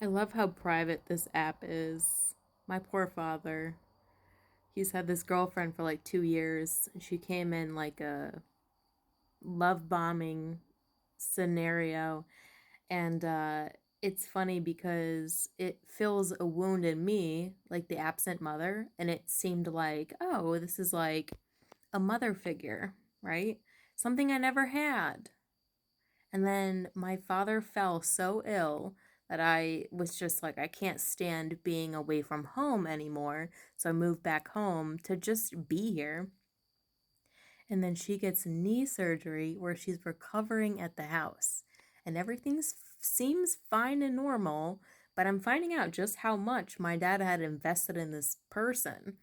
I love how private this app is. My poor father. He's had this girlfriend for like 2 years. She came in like a love bombing scenario. And it's funny because it fills a wound in me, like the absent mother. And it seemed like, oh, this is like a mother figure, right? Something I never had. And then my father fell so ill that I was just like, I can't stand being away from home anymore. So I moved back home to just be here. And then she gets knee surgery where she's recovering at the house. And everything seems fine and normal, but I'm finding out just how much my dad had invested in this person,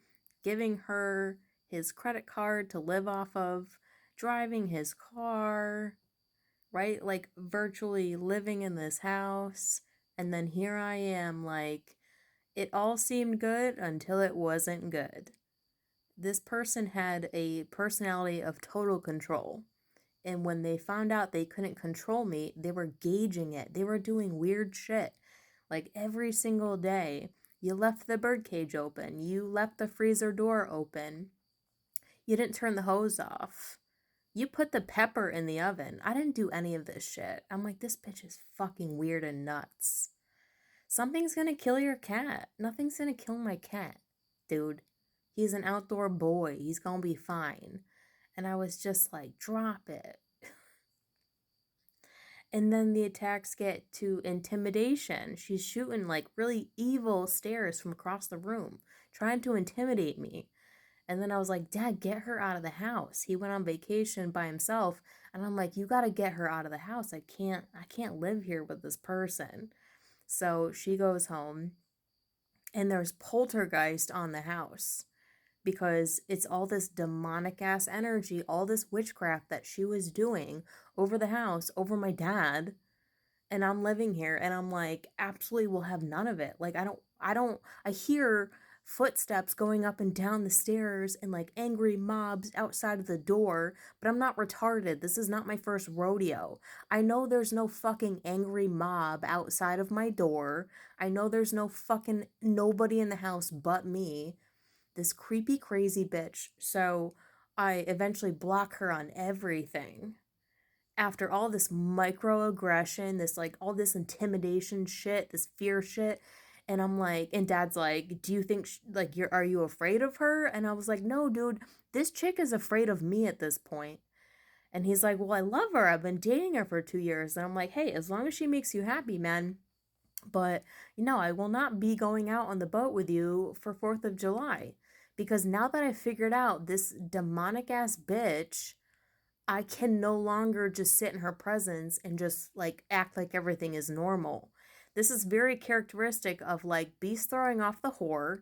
giving her his credit card to live off of, driving his car, right? Like virtually living in this house. And then here I am, like, it all seemed good until it wasn't good. This person had a personality of total control. And when they found out they couldn't control me, they were gauging it. They were doing weird shit. Like every single day, you left the birdcage open, you left the freezer door open, you didn't turn the hose off. You put the pepper in the oven. I didn't do any of this shit. I'm like, this bitch is fucking weird and nuts. Something's gonna kill your cat. Nothing's gonna kill my cat, dude. He's an outdoor boy. He's gonna be fine. And I was just like, drop it. And then the attacks get to intimidation. She's shooting like really evil stares from across the room, trying to intimidate me. And then I was like, Dad, get her out of the house. He went on vacation by himself. And I'm like, you gotta get her out of the house. I can't live here with this person. So she goes home and there's poltergeist on the house because it's all this demonic ass energy, all this witchcraft that she was doing over the house, over my dad. And I'm living here and I'm like, absolutely will have none of it. Like, I hear footsteps going up and down the stairs and like angry mobs outside of the door, but I'm not retarded. This is not my first rodeo. I know there's no fucking angry mob outside of my door. I know there's no fucking nobody in the house but me, this creepy, crazy bitch. So I eventually block her on everything after all this microaggression, this like all this intimidation shit, this fear shit. And I'm like, and dad's like, do you think like are you afraid of her? And I was like, no, dude, this chick is afraid of me at this point. And he's like, well, I love her. I've been dating her for 2 years. And I'm like, hey, as long as she makes you happy, man. But, I will not be going out on the boat with you for 4th of July. Because now that I figured out this demonic ass bitch, I can no longer just sit in her presence and just like act like everything is normal. This is very characteristic of like Beast throwing off the whore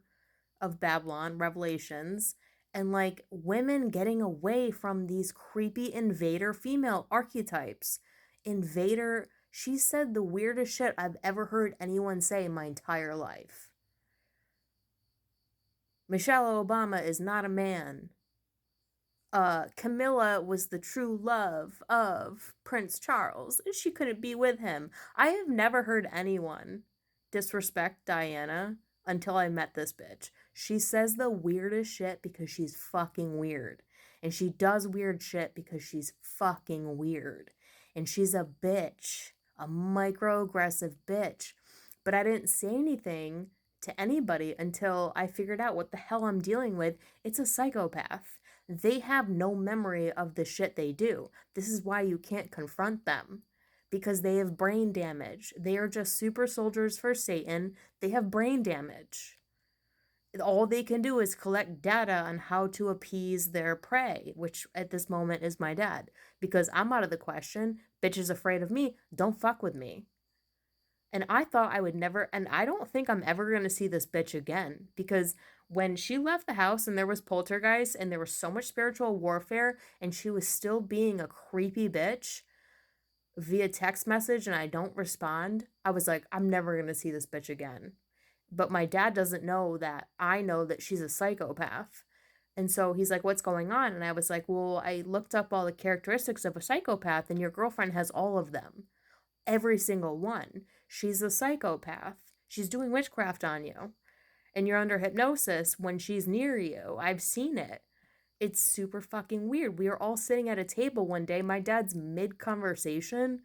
of Babylon, Revelations, and like women getting away from these creepy invader female archetypes. Invader, she said the weirdest shit I've ever heard anyone say in my entire life. Michelle Obama is not a man. Camilla was the true love of Prince Charles. She couldn't be with him. I have never heard anyone disrespect Diana until I met this bitch. She says the weirdest shit because she's fucking weird. And she does weird shit because she's fucking weird. And she's a bitch, a microaggressive bitch. But I didn't say anything to anybody until I figured out what the hell I'm dealing with. It's a psychopath. They have no memory of the shit they do. This is why you can't confront them. Because they have brain damage. They are just super soldiers for Satan. They have brain damage. All they can do is collect data on how to appease their prey, which at this moment is my dad. Because I'm out of the question. Bitch is afraid of me. Don't fuck with me. And I thought I would never, and I don't think I'm ever going to see this bitch again because when she left the house and there was poltergeist and there was so much spiritual warfare and she was still being a creepy bitch via text message and I don't respond, I was like, I'm never going to see this bitch again. But my dad doesn't know that I know that she's a psychopath. And so he's like, what's going on? And I was like, well, I looked up all the characteristics of a psychopath and your girlfriend has all of them, every single one. she's a psychopath. She's doing witchcraft on you. And you're under hypnosis when she's near you. I've seen it. It's super fucking weird. We were all sitting at a table one day. My dad's mid conversation,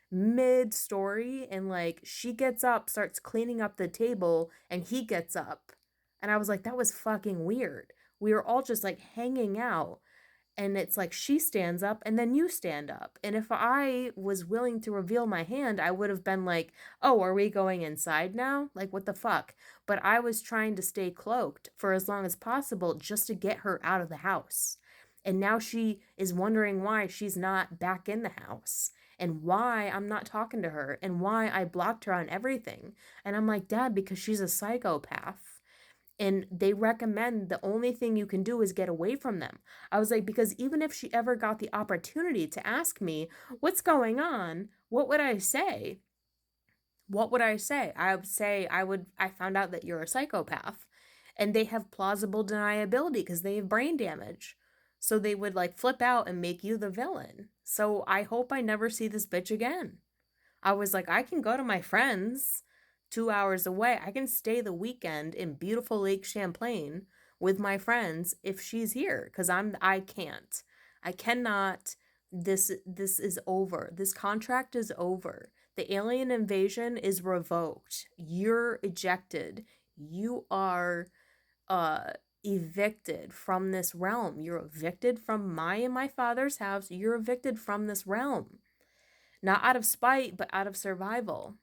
mid story, and like she gets up, starts cleaning up the table, and he gets up. And I was like, that was fucking weird. We were all just like hanging out, and it's like she stands up and then you stand up. And if I was willing to reveal my hand, I would have been like, oh, are we going inside now? Like, what the fuck? But I was trying to stay cloaked for as long as possible just to get her out of the house. And now she is wondering why she's not back in the house and why I'm not talking to her and why I blocked her on everything. And I'm like, Dad, because she's a psychopath, and they recommend the only thing you can do is get away from them. I was like, because even if she ever got the opportunity to ask me, what's going on? What would I say? What would I say? I would say, I found out that you're a psychopath. And they have plausible deniability because they have brain damage. So they would like flip out and make you the villain. So I hope I never see this bitch again. I was like, I can go to my friends 2 hours away. I can stay the weekend in beautiful Lake Champlain with my friends if she's here, because I can't. I cannot. This is over. This contract is over. The alien invasion is revoked. You're ejected. You are evicted from this realm. You're evicted from my and my father's house. You're evicted from this realm. Not out of spite, but out of survival.